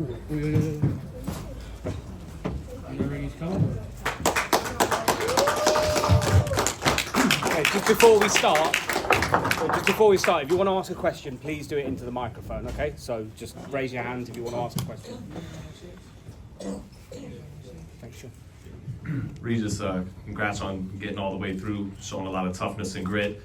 Okay, just before we start, if you want to ask a question, please do it into the microphone, okay? So just raise your hand if you want to ask a question. Thanks, Sean. Regis, congrats on getting all the way through, showing a lot of toughness and grit.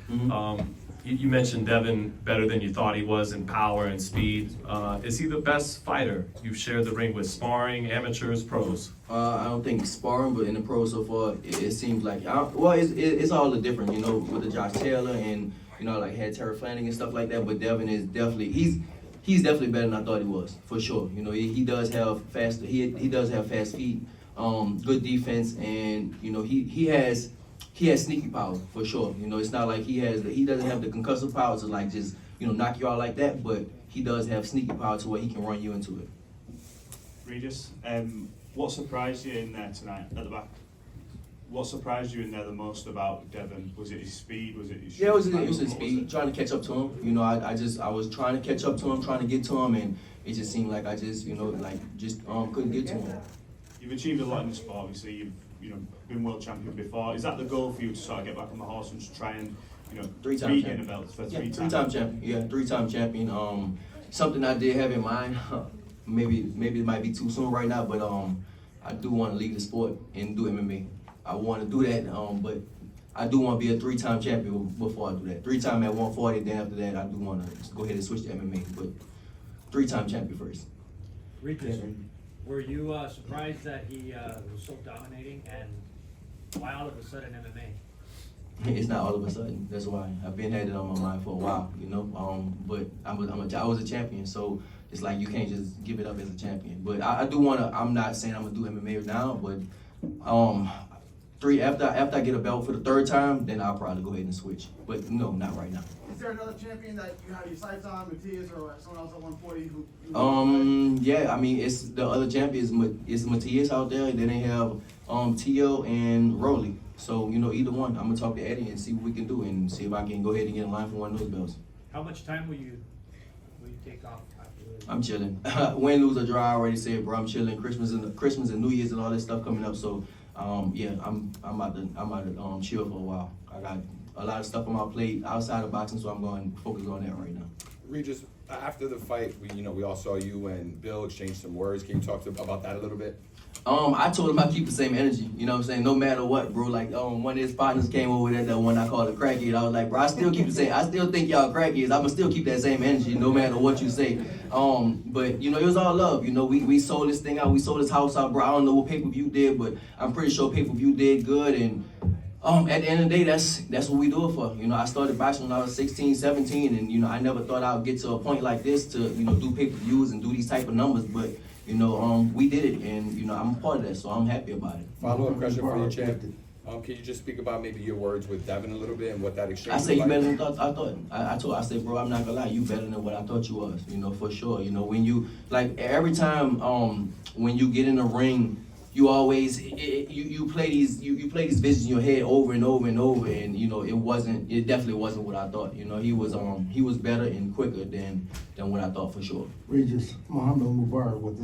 You mentioned Devin better than you thought he was in power and speed. Is he the best fighter you've shared the ring with, sparring, amateurs, pros? I don't think sparring, but in the pros so far, it seems like, it's all the different, you know, with the Josh Taylor and, you know, like had Terry Flanagan and stuff like that, but Devin is definitely, he's definitely better than I thought he was, for sure. You know, he does have fast, he does have fast feet, good defense, and, you know, he has sneaky power, for sure. You know, it's not like he doesn't have the concussive power to like just, you know, knock you out like that, but he does have sneaky power to where he can run you into it. Regis, what surprised you in there tonight at the back? What surprised you in there the most about Devin? Was it his speed? Was it his Yeah, it was his speed, trying to catch up to him. You know, I was trying to catch up to him, trying to get to him, and it just seemed like I just, you know, like just couldn't get to him. You've achieved a lot in the sport, obviously. You've been world champion before. Is that the goal for you to sort of get back on the horse and just try and, you know, regain a belt for three-time champion? Yeah, three-time champion. Something I did have in mind. Maybe it might be too soon right now, but I do want to leave the sport and do MMA. I want to do that, but I do want to be a three-time champion before I do that. Three-time at 140, then after that, I do want to go ahead and switch to MMA, but three-time champion first. Regis, were you surprised that he was so dominating, and why all of a sudden MMA? It's not all of a sudden. That's why I've been had it on my mind for a while, you know. But I was a champion, so it's like you can't just give it up as a champion. But I do want to. I'm not saying I'm gonna do MMA now, but after I get a belt for the third time, then I'll probably go ahead and switch. But no, not right now. Is there another champion that you have your sights on, Matias or someone else at 140? Yeah, I mean, it's the other champion is Matias out there. Then they have Tio and Rolly. So, you know, either one, I'm gonna talk to Eddie and see what we can do and see if I can go ahead and get in line for one of those belts. How much time will you take off after this? I'm chilling. Win, lose, or draw, I already said, bro. I'm chilling. Christmas and New Year's and all this stuff coming up. So, yeah, I'm about to chill for a while. I got a lot of stuff on my plate outside of boxing, so I'm going to focus on that right now. Regis, after the fight, we all saw you and Bill exchange some words. Can you talk about that a little bit? I told him I keep the same energy, you know what I'm saying, no matter what, bro. Like, one of his partners came over there, that one I called a crackhead. I was like, bro, I still keep the same, I still think y'all crackheads. I'ma still keep that same energy, no matter what you say. But, you know, it was all love. You know, we sold this thing out, we sold this house out, bro. I don't know what pay-per-view did, but I'm pretty sure pay-per-view did good. And at the end of the day, that's what we do it for. You know, I started boxing when I was 16, 17, and, you know, I never thought I would get to a point like this to, you know, do pay-per-views and do these type of numbers, but you know, we did it, and you know, I'm a part of that, so I'm happy about it. Follow-up question for you, champ. Can you just speak about maybe your words with Devin a little bit and what that exchange was I say you like? better than I thought. I said, bro, I'm not gonna lie, you better than what I thought you was. You know, for sure. You know, when you like every time when you get in the ring, you always you play these visions in your head over and over and over, and you know, it definitely wasn't what I thought. You know, he was better and quicker than what I thought for sure. Regis, Muhammad Mubarak with